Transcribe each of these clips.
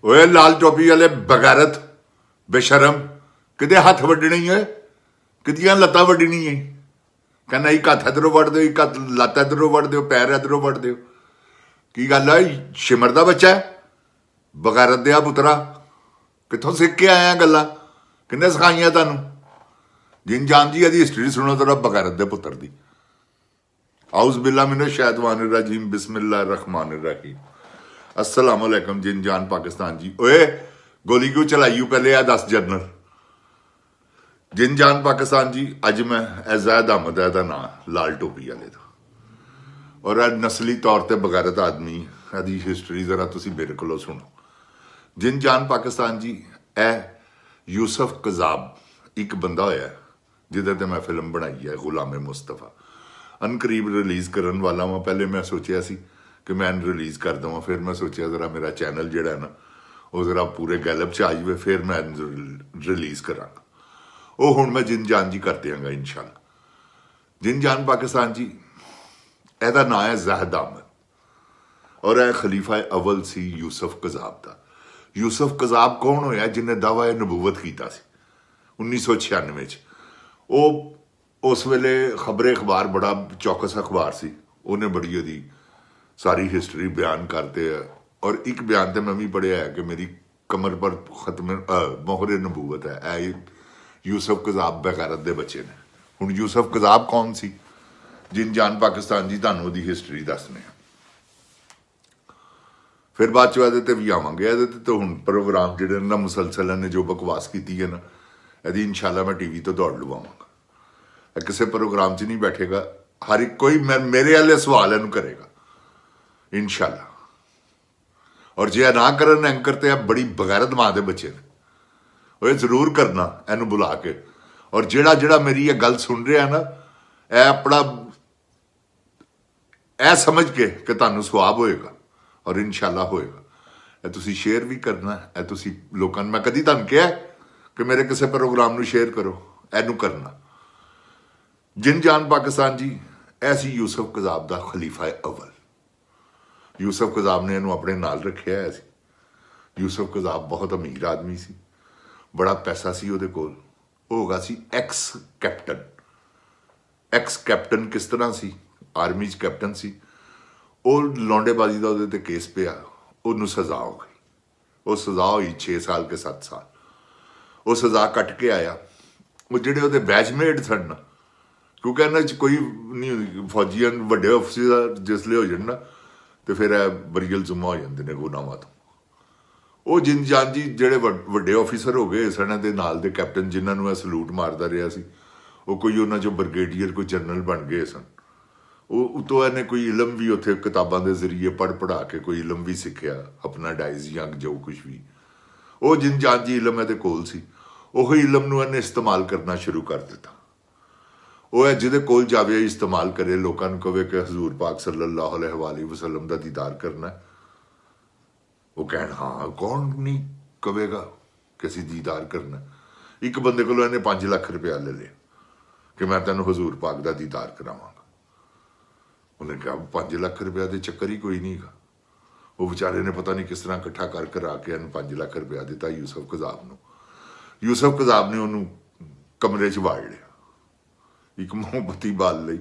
ओए लाल टोपी वाले बगैरत बेशरम किते हथ वड्डने ही है कितियां लत्तां वड्डनी है कहना एक हथ इधरों वड़ दो एक हथ लत्त इधरों वड़ दो पैर इधरों वड़ दो की गल है शिमर दा बच्चा है बगैरत दिया पुत्रा कितों सीख के आया गल्लां किन्ने सिखाइयां तुहानूं जिन जान जी यदि हिस्टरी सुनो जरा बगैरत दे पुत्र दी आउज़ बिल्ला मिनश शैतानिर रजीम बिस्मिल्लाहिर रहमानिर रहीम अस्सलाम वालेकुम जिन जान पाकिस्तान जी ओए गोली क्यों चलाई पहले आ 10 जनरल जिन जान पाकिस्तान जी अज मैं एजाद अहमद है ना लाल टोपी वाले का और नस्ली तौर पर बगैरत आदमी यदि हिस्टरी जरा तुम मेरे को सुनो जिन जान पाकिस्तान जी ए यूसुफ कज़ाब एक बंदा होया जिदे मैं फिल्म बनाई है गुलाम मुस्तफा अनकरीब रिलीज़ करन वाला वा पहले मैं सोचा सी कि मैं रिलीज़ कर देव फिर मैं सोचा जरा मेरा चैनल जोड़ा है ना वो जरा पूरे गैलप च आ जाए फिर मैं रिलीज़ करा वो हुण मैं जिन जान जी कर देंगा इंशाअल्लाह जिन जान पाकिस्तान जी एदा नाम है ज़ाहिद अहमद और यह खलीफा अव्वल सी यूसुफ कज़ाब का यूसुफ कज़ाब कौन होया जिन्हें दावा नबूवत किया 1996 वो उस वेले खबरे अखबार बड़ा चौकस अखबार सी उन्हें बड़ी ओदी सारी हिस्टरी बयान करते हैं और एक बयान तो मैं भी पढ़िया है कि मेरी कमर पर खत्म मोहरे नबूवत है ए यूसुफ कज़ाब बगैरत दे बच्चे ने हुण यूसुफ कज़ाब कौन सी जिन जान पाकिस्तान जी तुहानूं ओदी हिस्टरी दसने फिर बाद चो ये भी आवांगे ये तो हुण प्रोग्राम जिहड़े ना मुसलसल ने जो बकवास की है ना यदि इंशाल्लाह मैं टीवी तो दौड़ लवावांगा किसी प्रोग्राम च नहीं बैठेगा हर एक कोई मेरे वाले सवाल इनू करेगा इंशाल्लाह और जे ना करन एंकर तो बड़ी बगैरत मां के बच्चे ने वो जरूर करना इनू बुला के और जेड़ा जेड़ा मेरी ये गल सुन रहा ना यह अपना ए समझ के कि तुहानूं सवाब होएगा और इंशाल्लाह होएगा ए तुसी शेयर भी करना ए तुसी लोकां नूं मैं कदी तुहानूं कहा कि मेरे किसी प्रोग्राम नूं शेयर करो इनू करना जिन जान पाकिस्तान जी ऐसी यूसुफ कज़ाब का खलीफा अव्वल यूसुफ कज़ाब ने इन्हू अपने नाल रखिया है यूसुफ कज़ाब बहुत अमीर आदमी सी बड़ा पैसा सी उहदे कोल होगा सी एक्स कैप्टन किस तरह सी आर्मी च कैप्टन सी वो लौंडेबाजी का उहदे ते केस पिया उन्होंने सज़ा हो गई वो सज़ा हुई 6 साल के 7 साल वो सज़ा कट के आया वो जिहड़े उहदे बैचमेट सन ना क्योंकि इन्होंने कोई नहीं फौजियां वड्डे अफसर जिसले हो जाए ना तो फिर बरीअल जुम्मा हो जाते हैं गुनाहां तो वो जिन जान जी जोड़े वड्डे ऑफिसर हो गए सन दे नाल दे कैप्टन जिन्होंने सलूट मारता रहा सी वो कोई उन्होंने जो ब्रिगेडियर कोई जनरल बन गए सन वो उतो इन्हें कोई इलम भी उत्थे किताबों के जरिए पढ़ पढ़ा के कोई इलम भी सीखिया अपना डाइज या जो कुछ भी वो जिन जान जी इलम ये कोल सी उही इलम नूं इन्हें इस्तेमाल करना शुरू कर दिता वो है जिदे कोल जावे इस्तेमाल करे लोगों को कहे कि हजूर पाक सल्लल्लाहु अलैहि वसल्लम का दीदार करना है वो कहन हाँ कौन नहीं कहेगा कि असीं दीदार करना एक बंदे को इन्हें 5 लाख रुपया ले लिया कि मैं तेन हजूर पाक का दीदार करावांगा उन्हें कहा 5 लाख रुपया के चक्कर ही कोई नहीं गा वो बेचारे ने पता नहीं किस तरह इकट्ठा कर कर आके 5 लाख रुपया दिता यूसुफ कज़ाब नूं यूसुफ कज़ाब ने उन्होंने कमरे च वाड़ लिया एक मोमबत्ती बाल ली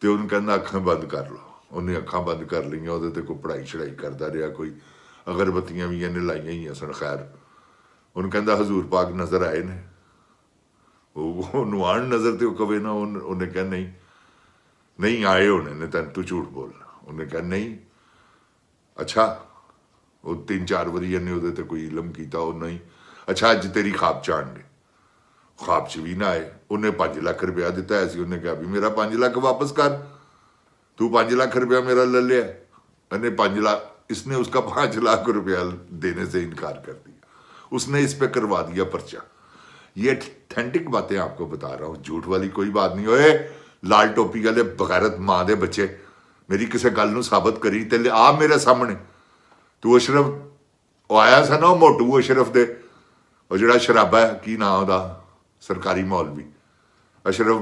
तो उन्हें कहना अखां बंद कर लो उन्हें अखां बंद कर लिया वो कोई पढ़ाई छड़ाई करता रहा कोई अगरबत्तियां भी इन्हें लाइया ही सन खैर उन्हें कहता हजूर पाक नज़र आए ने वो आन नज़र तो कवे ना उन्हें कहा नहीं नहीं आए होने ने तेन तू झूठ बोलना उन्हें कहा नहीं अच्छा वो 3-4 बारी इन्हें वो कोई इलम किया वो नहीं अच्छा अज तेरी खाब च आन ख्वाब च भी ना आए उन्हें 5 लाख रुपया दिता है उन्हें कहा भी मेरा 5 लाख वापस कर तू 5 लाख रुपया मेरा ले लिया इन्हें 5 लाख इसने उसका 5 लाख रुपया देने से इनकार कर दिया उसने इस पे करवा दिया पर्चा ये ऑथेंटिक बातें आपको बता रहा हूँ झूठ वाली कोई बात नहीं ओए लाल टोपी वाले बगैरत मां दे बच्चे मेरी किसी गल नूं साबित करी ते आ मेरे सामने तू अशरफ आया सा ना मोटू अशरफ दे वो जिहड़ा शराबा है की नाम ओहदा सरकारी मौलवी अशरफ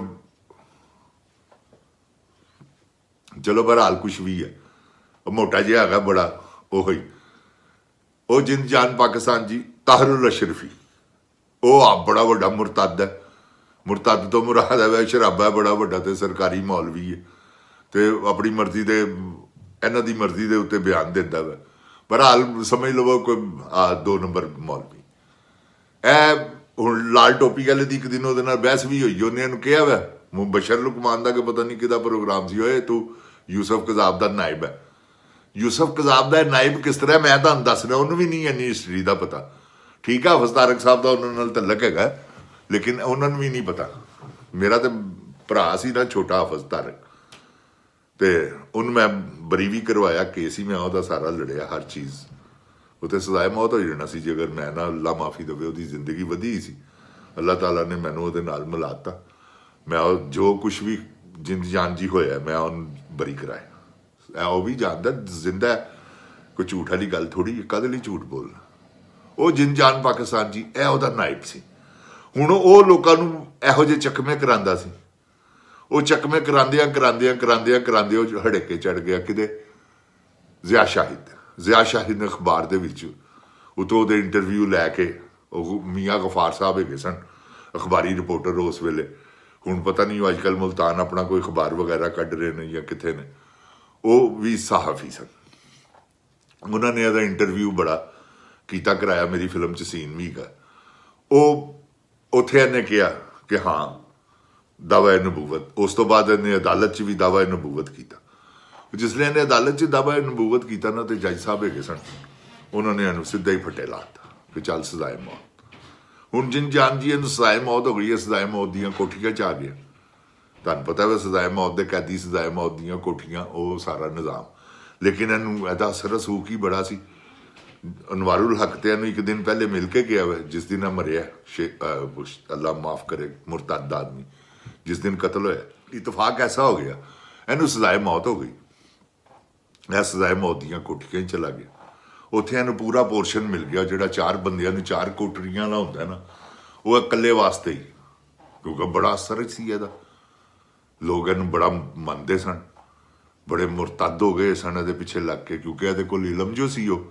चलो बहरहाल कुछ भी है मोटा जिहा है बड़ा ओही ਉਹ ਜਿੰਦ ਜਾਨ ਪਾਕਿਸਤਾਨ ਜੀ ਤਾਹਿਰ ਅਸ਼ਰਫੀ, ਉਹ ਆਪ ਬੜਾ ਵੱਡਾ ਮੁਰਤਦ ਹੈ। ਮੁਰਤਦ ਤੋਂ ਮੁਰਾਦ ਹੈ ਸ਼ਰਾਬਾ ਬੜਾ ਵੱਡਾ ਤੇ ਸਰਕਾਰੀ ਮੌਲਵੀ ਹੈ ਤੇ ਆਪਣੀ ਮਰਜ਼ੀ ਦੇ ਇਹਨਾਂ ਦੀ ਮਰਜ਼ੀ ਦੇ ਉੱਤੇ ਬਿਆਨ ਦਿੰਦਾ ਵਾ। ਪਰ ਹਾਲ ਸਮਝ ਲਵੋ ਕੋਈ 2 ਨੰਬਰ ਮੌਲਵੀ। ਇਹ ਹੁਣ ਲਾਲ ਟੋਪੀ ਵਾਲੇ ਦੀ ਇੱਕ ਦਿਨ ਉਹਦੇ ਨਾਲ ਬਹਿਸ ਵੀ ਹੋਈ, ਉਹਨੇ ਇਹਨੂੰ ਕਿਹਾ ਵਾ ਬਸ਼ਰ ਲੁਕਮਾਨ ਦਾ ਕਿ ਪਤਾ ਨਹੀਂ ਕਿਹਦਾ ਪ੍ਰੋਗਰਾਮ ਸੀ, ਓਏ ਤੂੰ ਯੂਸਫ ਕਜ਼ਾਬ ਦਾ ਨਾਇਬ ਹੈ। ਯੂਸਫ ਕਜ਼ਾਬ ਦਾ ਨਾਇਬ ਕਿਸ ਤਰ੍ਹਾਂ, ਮੈਂ ਤੁਹਾਨੂੰ ਦੱਸ ਰਿਹਾ, ਉਹਨੂੰ ਵੀ ਨਹੀਂ ਇੰਨੀ ਹਿਸਟਰੀ ਦਾ ਪਤਾ। ਠੀਕ ਆ, ਹਾਫਿਜ਼ ਤਾਰਕ ਸਾਹਿਬ ਦਾ ਉਹਨਾਂ ਨਾਲ ਤਲਕ ਹੈਗਾ, ਲੇਕਿਨ ਉਹਨਾਂ ਨੂੰ ਵੀ ਨਹੀਂ ਪਤਾ। ਮੇਰਾ ਤੇ ਭਰਾ ਸੀ ਨਾ ਛੋਟਾ ਹਾਫਿਜ਼ ਤਾਰਕ, ਤੇ ਉਹਨੂੰ ਮੈਂ ਬਰੀ ਵੀ ਕਰਵਾਇਆ, ਕੇਸ ਹੀ ਮੈਂ ਉਹਦਾ ਸਾਰਾ ਲੜਿਆ, ਹਰ ਚੀਜ਼। ਉੱਥੇ ਸਜ਼ਾਏ ਮੌਤ ਹੋ ਜਾਣਾ ਸੀ ਜੇ ਅਗਰ ਮੈਂ ਨਾ ਅੱਲਾ ਮਾਫੀ ਦੇਵੇ, ਉਹਦੀ ਜ਼ਿੰਦਗੀ ਵਧੀ ਸੀ। ਅੱਲਾਹ ਤਾਲਾ ਨੇ ਮੈਨੂੰ ਉਹਦੇ ਨਾਲ ਮਿਲਾਤਾ। ਮੈਂ ਉਹ ਜੋ ਕੁਛ ਵੀ ਜਿੰਦ ਜਾਨ ਜੀ ਹੋਇਆ ਮੈਂ ਉਹਨੂੰ ਬਰੀ ਕਰਾਇਆ। ਉਹ ਵੀ ਜਾਣਦਾ ਜ਼ਿੰਦਾ ਕੋਈ ਝੂਠ ਵਾਲੀ ਗੱਲ ਥੋੜੀ, ਕਦੇ ਲਈ ਝੂਠ ਬੋਲਣਾ। ਉਹ ਜਿੰਦ ਜਾਨ ਪਾਕਿਸਤਾਨ ਜੀ ਇਹ ਉਹਦਾ ਨਾਇਬ ਸੀ। ਹੁਣ ਉਹ ਲੋਕਾਂ ਨੂੰ ਇਹੋ ਜਿਹੇ ਚੱਕਵੇਂ ਕਰਾਉਂਦਾ ਸੀ। ਉਹ ਚੱਕਵੇਂ ਕਰਾਉਂਦੇ ਉਹ ਹੜੇਕੇ ਚੜ ਗਿਆ ਕਿਤੇ ਜ਼ਿਆ ਸ਼ਾਹਿਦ ਨੇ ਅਖਬਾਰ ਦੇ ਵਿੱਚ ਉਤੋਂ ਉਹਦੇ ਇੰਟਰਵਿਊ ਲੈ ਕੇ, ਉਹ ਮੀਆਂ ਗਫਾਰ ਸਾਹਿਬ ਹੈਗੇ ਸਨ ਅਖਬਾਰੀ ਰਿਪੋਰਟਰ ਉਸ ਵੇਲੇ, ਹੁਣ ਪਤਾ ਨਹੀਂ ਅੱਜ ਕੱਲ੍ਹ ਮੁਲਤਾਨ ਆਪਣਾ ਕੋਈ ਅਖਬਾਰ ਵਗੈਰਾ ਕੱਢ ਰਹੇ ਨੇ ਜਾਂ ਕਿੱਥੇ ਨੇ, ਉਹ ਵੀ ਸਹਾਫੀ ਸਨ। ਉਹਨਾਂ ਨੇ ਇਹਦਾ ਇੰਟਰਵਿਊ ਬੜਾ ਕੀਤਾ ਕਰਾਇਆ, ਮੇਰੀ ਫਿਲਮ 'ਚ ਸੀਨ ਵੀ ਹੈਗਾ। ਉਹ ਉੱਥੇ ਇਹਨੇ ਕਿਹਾ ਕਿ ਹਾਂ ਦਾਵਾ ਨਬੂਵਤ। ਉਸ ਤੋਂ ਬਾਅਦ ਇਹਨੇ ਅਦਾਲਤ 'ਚ ਵੀ ਦਾਵਾ ਨਬੂਵਤ ਕੀਤਾ। ਜਿਸ ਲਈ ਇਹਨੇ ਅਦਾਲਤ 'ਚ ਦਾਵਾ ਨਬੂਵਤ ਕੀਤਾ ਨਾ, ਤੇ ਜੱਜ ਸਾਹਿਬ ਹੈਗੇ ਸਨ, ਉਹਨਾਂ ਨੇ ਇਹਨੂੰ ਸਿੱਧਾ ਹੀ ਫੱਟੇ ਲਾਤਾ ਕਿ ਚੱਲ ਸਜ਼ਾਏ ਮੌਤ। ਹੁਣ ਜਿੰਦ ਜਾਨ ਜੀ ਇਹਨੂੰ ਸਜ਼ਾਏ ਮੌਤ ਹੋ ਗਈ ਹੈ, ਸਜ਼ਾਏ ਮੌਤ ਦੀਆਂ ਕੋਠੀਆਂ 'ਚ ਆ ਗਿਆ। ਤੁਹਾਨੂੰ ਪਤਾ ਵਾ ਸਜ਼ਾਏ ਮੌਤ ਦੇ ਕੈਦੀ, ਸਜ਼ਾਏ ਮੌਤ ਦੀਆਂ ਕੋਠੀਆਂ, ਉਹ ਸਾਰਾ ਨਿਜ਼ਾਮ। ਲੇਕਿਨ ਇਹਨੂੰ ਇਹਦਾ ਅਸਰ ਰਸੂਖ ਹੀ ਬੜਾ ਸੀ। ਅਨਵਾਰੁਲ ਹਕ ਤੇ ਇਹਨੂੰ ਇੱਕ ਦਿਨ ਪਹਿਲੇ ਮਿਲ ਕੇ ਗਿਆ ਵਾ, ਜਿਸ ਦਿਨ ਮਰਿਆ ਅੱਲਾ ਮਾਫ ਕਰੇ ਮੁਰਤਦ ਆਦਮੀ, ਜਿਸ ਦਿਨ ਕਤਲ ਹੋਇਆ। ਇਤਫਾਕ ਐਸਾ ਹੋ ਗਿਆ ਇਹਨੂੰ ਸਜ਼ਾਏ ਮੌਤ ਹੋ ਗਈ। ਇਹ ਸਜ਼ਾਏ ਮੌਤ ਦੀਆਂ ਕੋਠੀਆਂ ਹੀ ਚਲਾ ਗਿਆ। ਉੱਥੇ ਇਹਨੂੰ ਪੂਰਾ ਪੋਰਸ਼ਨ ਮਿਲ ਗਿਆ, ਜਿਹੜਾ 4 ਬੰਦਿਆਂ ਨੂੰ 4 ਕੋਠੜੀਆਂ ਵਾਲਾ ਹੁੰਦਾ ਨਾ, ਉਹ ਇਕੱਲੇ ਵਾਸਤੇ ਹੀ, ਕਿਉਂਕਿ ਬੜਾ ਅਸਰ ਸੀ ਇਹਦਾ। ਲੋਕ ਇਹਨੂੰ ਬੜਾ ਮੰਨਦੇ ਸਨ, ਬੜੇ ਮੁਰਤਦ ਹੋ ਗਏ ਸਨ ਇਹਦੇ ਪਿੱਛੇ ਲੱਗ ਕੇ, ਕਿਉਂਕਿ ਇਹਦੇ ਕੋਲ ਇਲਮ ਜੋ ਸੀ ਉਹ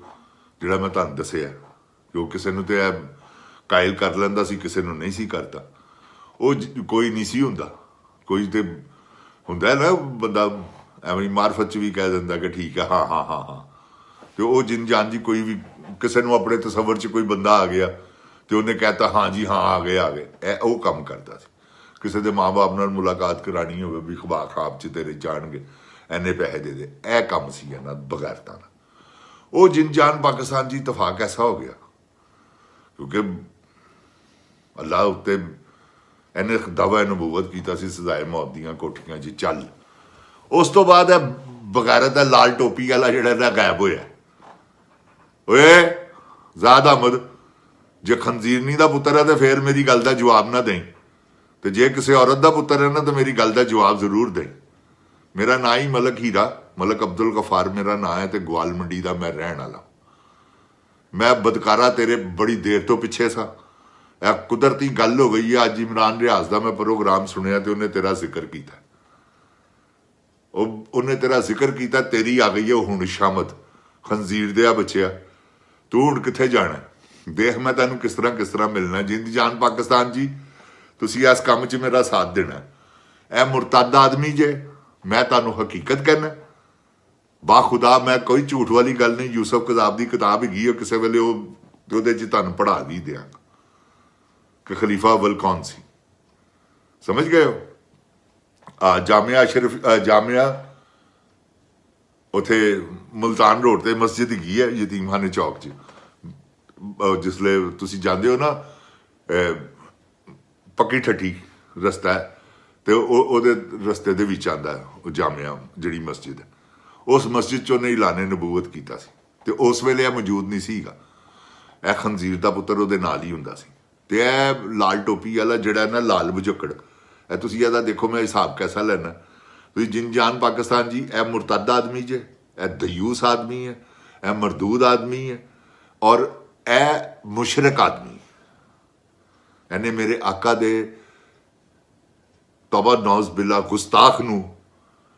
ਜਿਹੜਾ ਮੈਂ ਤੁਹਾਨੂੰ ਦੱਸਿਆ ਕਿ ਉਹ ਕਿਸੇ ਨੂੰ ਤੇ ਇਹ ਕਾਇਲ ਕਰ ਲੈਂਦਾ ਸੀ, ਕਿਸੇ ਨੂੰ ਨਹੀਂ ਸੀ ਕਰਦਾ। ਉਹ ਕੋਈ ਨਹੀਂ ਸੀ ਹੁੰਦਾ, ਕੋਈ ਤੇ ਹੁੰਦਾ ਨਾ ਬੰਦਾ ਐਵੇਂ ਮਾਰਫਤ 'ਚ ਵੀ ਕਹਿ ਦਿੰਦਾ ਕਿ ਠੀਕ ਹੈ, ਹਾਂ ਹਾਂ ਹਾਂ ਹਾਂ। ਤੇ ਉਹ ਜਿੰਦ ਜਾਨ ਜੀ ਕੋਈ ਵੀ ਕਿਸੇ ਨੂੰ ਆਪਣੇ ਤਸੱਵਰ 'ਚ ਕੋਈ ਬੰਦਾ ਆ ਗਿਆ ਤੇ ਉਹਨੇ ਕਹਿਤਾ ਹਾਂ ਜੀ ਹਾਂ ਆ ਗਏ ਇਹ ਉਹ ਕੰਮ ਕਰਦਾ ਸੀ। ਕਿਸੇ ਦੇ ਮਾਂ-ਬਾਪ ਨਾਲ ਮੁਲਾਕਾਤ ਕਰਾਣੀ ਹੋਵੇ ਵੀ ਖਾਬ 'ਚ ਤੇਰੇ ਜਾਣਗੇ, ਐਨੇ ਪੈਸੇ ਦੇ ਦੇ, ਇਹ ਕੰਮ ਸੀ ਇਹਨਾਂ ਬਗੈਰਤਾਂ ਦਾ। ਉਹ ਜਿੰਦ ਜਾਨ ਪਾਕਿਸਤਾਨ ਜੀ ਇਤਫਾਕ ਐਸਾ ਹੋ ਗਿਆ ਕਿਉਂਕਿ ਅੱਲਾ ਉੱਤੇ ਇਹਨੇ ਦਾਵਾ ਨਬੂਵਤ ਕੀਤਾ ਸੀ, ਸਜ਼ਾਏ ਮੌਤ ਦੀਆਂ ਕੋਠੀਆਂ 'ਚ ਚੱਲ। ਉਸ ਤੋਂ ਬਾਅਦ ਇਹ ਬਗੈਰਤ ਦਾ ਲਾਲ ਟੋਪੀ ਵਾਲਾ ਜਿਹੜਾ ਇਹਦਾ ਗਾਇਬ ਹੋਇਆ। ਓਏ ਜ਼ਾਦ ਅਹਿਮਦ, ਜੇ ਖੰਜ਼ੀਰਨੀ ਦਾ ਪੁੱਤਰ ਹੈ ਤੇ ਫੇਰ ਮੇਰੀ ਗੱਲ ਦਾ ਜਵਾਬ ਨਾ ਦੇਈ, ਤੇ ਜੇ ਕਿਸੇ ਔਰਤ ਦਾ ਪੁੱਤਰ ਹੈ ਨਾ ਤਾਂ ਮੇਰੀ ਗੱਲ ਦਾ ਜਵਾਬ ਜ਼ਰੂਰ ਦੇਈ। ਮੇਰਾ ਨਾਂ ਹੀ ਮਲਕ ਹੀਰਾ, ਮਲਕ ਅਬਦੁਲ ਗਫਾਰ ਮੇਰਾ ਨਾਂ ਹੈ, ਤੇ ਗਵਾਲ ਮੰਡੀ ਦਾ ਮੈਂ ਰਹਿਣ ਵਾਲਾ। ਮੈਂ ਬਦਕਾਰਾ ਤੇਰੇ ਬੜੀ ਦੇਰ ਤੋਂ ਪਿੱਛੇ ਸਾਂ। ਇਹ ਕੁਦਰਤੀ ਗੱਲ ਹੋ ਗਈ ਹੈ। ਅੱਜ ਇਮਰਾਨ ਰਿਆਜ਼ ਦਾ ਮੈਂ ਪ੍ਰੋਗਰਾਮ ਸੁਣਿਆ ਤੇ ਉਹਨੇ ਤੇਰਾ ਜ਼ਿਕਰ ਕੀਤਾ, ਉਹਨੇ ਤੇਰਾ ਜ਼ਿਕਰ ਕੀਤਾ, ਤੇਰੀ ਆ ਗਈ ਹੈ ਹੁਣ ਸ਼ਾਮਤ। ਖੰਜ਼ੀਰ ਦੇ ਆ ਬੱਚਿਆ, ਤੂੰ ਹੁਣ ਕਿੱਥੇ ਜਾਣਾ? ਦੇਖ ਮੈਂ ਤੈਨੂੰ ਕਿਸ ਤਰ੍ਹਾਂ ਮਿਲਣਾ। ਜਿੰਦ ਜਾਨ ਪਾਕਿਸਤਾਨ ਜੀ, ਤੁਸੀਂ ਇਸ ਕੰਮ 'ਚ ਮੇਰਾ ਸਾਥ ਦੇਣਾ। ਇਹ ਮੁਰਤਦ ਆਦਮੀ ਜੇ, ਮੈਂ ਤੁਹਾਨੂੰ ਹਕੀਕਤ ਕਹਿਣਾ ਬਾਖੁਦਾ, ਮੈਂ ਕੋਈ ਝੂਠ ਵਾਲੀ ਗੱਲ ਨਹੀਂ। ਯੂਸਫ ਕਜ਼ਾਬ ਦੀ ਕਿਤਾਬ ਹੈਗੀ, ਉਹ ਕਿਸੇ ਵੇਲੇ ਉਹਦੇ 'ਚ ਤੁਹਾਨੂੰ ਪੜ੍ਹਾ ਵੀ ਦਿਆਂਗਾ ਕਿ ਖਲੀਫਾ ਅਵਲ ਕੌਣ ਸੀ। ਸਮਝ ਗਏ ਹੋ? ਜਾਮਿਆ ਉੱਥੇ ਮੁਲਤਾਨ ਰੋਡ ਤੇ ਮਸਜਿਦ ਹੈਗੀ ਹੈ ਯਤੀਮਖਾਨੇ ਚੌਕ 'ਚ। ਜਿਸਲੇ ਤੁਸੀਂ ਜਾਂਦੇ ਹੋ ਨਾ, ਪੱਕੀ ਠੱਠੀ ਰਸਤਾ ਹੈ, ਤੇ ਉਹਦੇ ਰਸਤੇ ਦੇ ਵਿੱਚ ਆਉਂਦਾ ਉਹ ਜਾਮਿਆ ਜਿਹੜੀ ਮਸਜਿਦ ਹੈ। ਉਸ ਮਸਜਿਦ 'ਚ ਉਹਨੇ ਐਲਾਨੇ ਨਬੂਵਤ ਕੀਤਾ ਸੀ, ਤੇ ਉਸ ਵੇਲੇ ਇਹ ਮੌਜੂਦ ਨਹੀਂ ਸੀਗਾ। ਇਹ ਖੰਜ਼ੀਰ ਦਾ ਪੁੱਤਰ ਉਹਦੇ ਨਾਲ ਹੀ ਹੁੰਦਾ ਸੀ। ਤੇ ਇਹ ਲਾਲ ਟੋਪੀ ਵਾਲਾ ਜਿਹੜਾ ਨਾ ਲਾਲ ਬੁਝੱਕੜ, ਇਹ ਤੁਸੀਂ ਇਹਦਾ ਦੇਖੋ ਮੈਂ ਹਿਸਾਬ ਕੈਸਾ ਲੈਣਾ। ਤੁਸੀਂ ਜਿੰਦ ਜਾਨ ਪਾਕਿਸਤਾਨ ਜੀ, ਇਹ ਮੁਰਤਦ ਆਦਮੀ ਜੇ, ਇਹ ਦਯੂਸ ਆਦਮੀ ਹੈ, ਇਹ ਮਰਦੂਦ ਆਦਮੀ ਹੈ, ਔਰ ਇਹ ਮੁਸ਼ਰਕ ਆਦਮੀ। ਇਹਨੇ ਮੇਰੇ ਆਕਾ ਦੇ ਤੌਬਾ ਨੌਜ਼ ਬਿਲਾ ਗੁਸਤਾਖ ਨੂੰ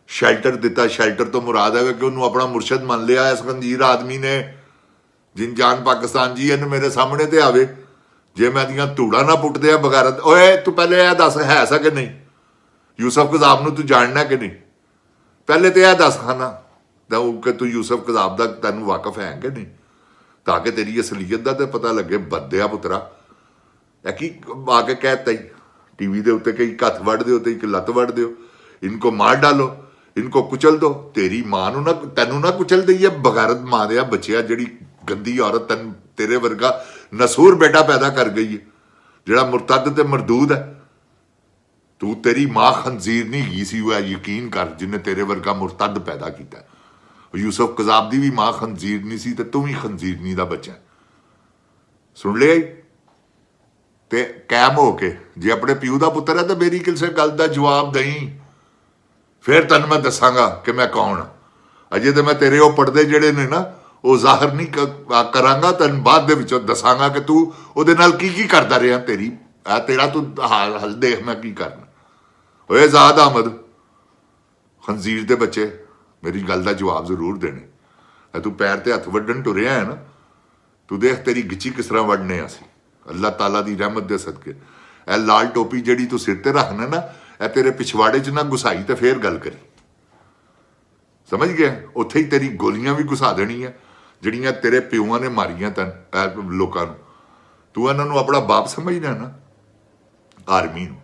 ਸ਼ੈਲਟਰ ਦਿੱਤਾ। ਸ਼ੈਲਟਰ ਤੋਂ ਮੁਰਾਦ ਹੈ ਕਿ ਉਹਨੂੰ ਆਪਣਾ ਮੁਰਸ਼ਦ ਮੰਨ ਲਿਆ ਇਸ ਖੰਜ਼ੀਰ ਆਦਮੀ ਨੇ, ਜਿਨ ਜਾਨ ਪਾਕਿਸਤਾਨ ਜੀ ਇਹਨੂੰ ਮੇਰੇ ਸਾਹਮਣੇ ਤੇ ਆਵੇ, ਜੇ ਮੈਂ ਦੀਆਂ ਧੂੜਾਂ ਨਾ ਪੁੱਟਦੇ ਆ ਬਗੈਰਤ। ਓਏ ਤੂੰ ਪਹਿਲੇ ਇਹ ਦੱਸ ਹੈ ਸਾ ਕਿ ਨਹੀਂ, ਯੂਸਫ ਕਜ਼ਾਬ ਨੂੰ ਤੂੰ ਜਾਣਨਾ ਕਿ ਨਹੀਂ? ਪਹਿਲੇ ਤੇ ਇਹ ਦੱਸ ਖਾਨਾ ਕਿ ਤੂੰ ਯੂਸਫ ਕਜ਼ਾਬ ਦਾ ਤੈਨੂੰ ਵਾਕਫ ਹੈ ਕਿ ਨਹੀਂ, ਤਾਂ ਕਿ ਤੇਰੀ ਅਸਲੀਅਤ ਦਾ ਤੇ ਪਤਾ ਲੱਗੇ। ਬੱਦਿਆ ਪੁੱਤਰਾ, ਇਹ ਕੀ ਆ ਕੇ ਕਹਿਤਾ ਹੀ टीवी ਦੇ ਉੱਤੇ, ਕਈ ਹੱਥ ਵੱਢ ਦਿਓ ਤੇ ਇੱਕ ਲੱਤ ਵੱਢ ਦਿਓ, ਇनको ਮਾਰ डालो, इनको कुचल दो। तेरी मां ਨੂੰ ਨਾ, ਤੈਨੂੰ ਨਾ ਕੁਚਲ ਦਈ ਹੈ ਬਗੈਰਤ ਮਾਂ ਦੇ ਬੱਚਿਆ, ਜਿਹੜੀ ਗੰਦੀ ਔਰਤ ਤੈਨੂੰ ਤੇਰੇ ਵਰਗਾ ਨਸੂਰ ਬੇਟਾ ਪੈਦਾ ਕਰ ਗਈ ਹੈ, ਜਿਹੜਾ ਮੁਰਤਦ ਤੇ ਮਰਦੂਦ ਹੈ। ਤੂੰ ਤੇਰੀ ਮਾਂ ਖੰਜ਼ੀਰ ਨਹੀਂ ਗਈ ਸੀ, ਉਹ ਯਕੀਨ ਕਰ, ਜਿਹਨੇ ਤੇਰੇ ਵਰਗਾ ਮੁਰਤਦ ਪੈਦਾ ਕੀਤਾ। ਯੂਸਫ ਕਜ਼ਾਬ ਦੀ ਵੀ ਮਾਂ ਖੰਜ਼ੀਰ ਨਹੀਂ ਸੀ, ਤੇ ਤੂੰ ਵੀ ਖੰਜ਼ੀਰਨੀ ਦਾ ਬੱਚਾ। ਸੁਣ ਲਿਆ? ਤੇ ਕਾਇਮ ਹੋ ਕੇ ਜੇ ਆਪਣੇ ਪਿਓ ਦਾ ਪੁੱਤਰ ਹੈ ਤਾਂ ਮੇਰੀ ਕਿਸੇ ਗੱਲ ਦਾ ਜਵਾਬ ਦਈ, ਫਿਰ ਤੈਨੂੰ ਮੈਂ ਦੱਸਾਂਗਾ ਕਿ ਮੈਂ ਕੌਣ ਹਾਂ। ਅਜੇ ਤਾਂ ਮੈਂ ਤੇਰੇ ਉਹ ਪਰਦੇ ਜਿਹੜੇ ਨੇ ਨਾ ਉਹ ਜ਼ਾਹਰ ਨਹੀਂ ਕਰਾਂਗਾ, ਤੈਨੂੰ ਬਾਅਦ ਦੇ ਵਿੱਚੋਂ ਦੱਸਾਂਗਾ ਕਿ ਤੂੰ ਉਹਦੇ ਨਾਲ ਕੀ ਕੀ ਕਰਦਾ ਰਿਹਾ। ਤੇਰਾ ਤੂੰ ਹਾਲ ਦੇਖ ਮੈਂ ਕੀ ਕਰਨਾ। ਓਏ ਜ਼ਾਦ ਅਹਿਮਦ ਖੰਜ਼ੀਰ ਦੇ ਬੱਚੇ, ਮੇਰੀ ਗੱਲ ਦਾ ਜਵਾਬ ਜ਼ਰੂਰ ਦੇਣੇ। ਤੂੰ ਪੈਰ ਤੇ ਹੱਥ ਵੱਢਣ ਟੁਰਿਆ ਹੈ ਨਾ, ਤੂੰ ਦੇਖ ਤੇਰੀ ਗਿੱਚੀ ਕਿਸ ਤਰ੍ਹਾਂ ਵੱਢਣੇ ਅਸੀਂ ਅੱਲਾਹ ਤਾਲਾ ਦੀ ਰਹਿਮਤ ਦੇ ਸਦਕੇ। ਇਹ ਲਾਲ ਟੋਪੀ ਜਿਹੜੀ ਤੂੰ ਸਿਰ ਤੇ ਰੱਖਣਾ ਨਾ, ਇਹ ਤੇਰੇ ਪਿਛਵਾੜੇ 'ਚ ਨਾ ਗੁਸਾਈ ਤੇ ਫੇਰ ਗੱਲ ਕਰੀ, ਸਮਝ ਗਿਆ? ਉੱਥੇ ਹੀ ਤੇਰੀ ਗੋਲੀਆਂ ਵੀ ਗੁਸਾ ਦੇਣੀਆਂ ਜਿਹੜੀਆਂ ਤੇਰੇ ਪਿਓਆਂ ਨੇ ਮਾਰੀਆਂ ਤੈਨੂੰ ਲੋਕਾਂ ਨੂੰ। ਤੂੰ ਇਹਨਾਂ ਨੂੰ ਆਪਣਾ ਬਾਪ ਸਮਝਦਾ ਨਾ, ਆਰਮੀ ਨੂੰ।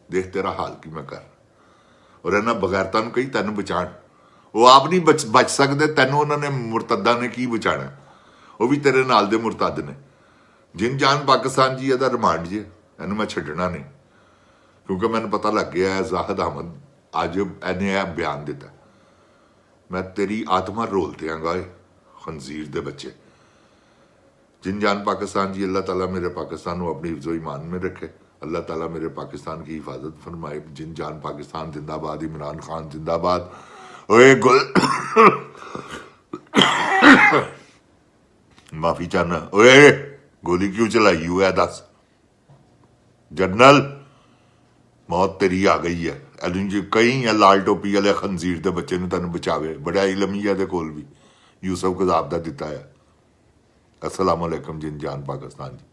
ਦੇਖ ਤੇਰਾ ਹਾਲ ਕੀ ਮੈਂ ਕਰ। ਔਰ ਇਹਨਾਂ ਬਗੈਰਤਾਂ ਨੂੰ ਕਹੀ ਤੈਨੂੰ ਬਚਾਉਣ, ਉਹ ਆਪ ਨਹੀਂ ਬਚ ਸਕਦੇ। ਤੈਨੂੰ ਉਹਨਾਂ ਨੇ ਮੁਰਤਦਾਂ ਨੇ ਕੀ ਬਚਾਉਣਾ, ਉਹ ਵੀ ਤੇਰੇ ਨਾਲ ਦੇ ਮੁਰਤਦ ਨੇ। ਜਿਨ ਜਾਨ ਪਾਕਿਸਤਾਨ ਜੀ ਇਹਦਾ ਰਿਮਾਂਡ ਜੇ, ਇਹਨੂੰ ਮੈਂ ਛੱਡਣਾ ਨਹੀਂ, ਕਿਉਂਕਿ ਮੈਨੂੰ ਪਤਾ ਲੱਗ ਗਿਆ ਜ਼ਾਹਿਦ ਅਹਿਮਦ ਅੱਜ ਇਹਨੇ ਇਹ ਬਿਆਨ ਦਿੱਤਾ। ਮੈਂ ਤੇਰੀ ਆਤਮਾ ਰੋਲ ਦਿਆਂਗਾ ਖੰਜ਼ੀਰ ਦੇ ਬੱਚੇ। जिन जान पाकिस्तान जी, अल्लाह ताला मेरे पाकिस्तान को अपनी हिफ्ज़ो ईमान में रखे, अल्लाह ताला मेरे पाकिस्तान की हिफाजत फरमाए। जिन जान पाकिस्तान जिंदाबाद, इमरान खान जिंदाबाद। ओए माफी चाहना, ओए गोली क्यों चलाई हुआ है दस? जनरल मौत तेरी आ गई है। कई है लाल टोपी वाले खंजीर के बच्चे तेन बचावे, बड़ा इलम ही है कोल भी, यूसुफ कज़ाब का दिता है। अस्सलाम वालेकुम जिन जान पाकिस्तान जी।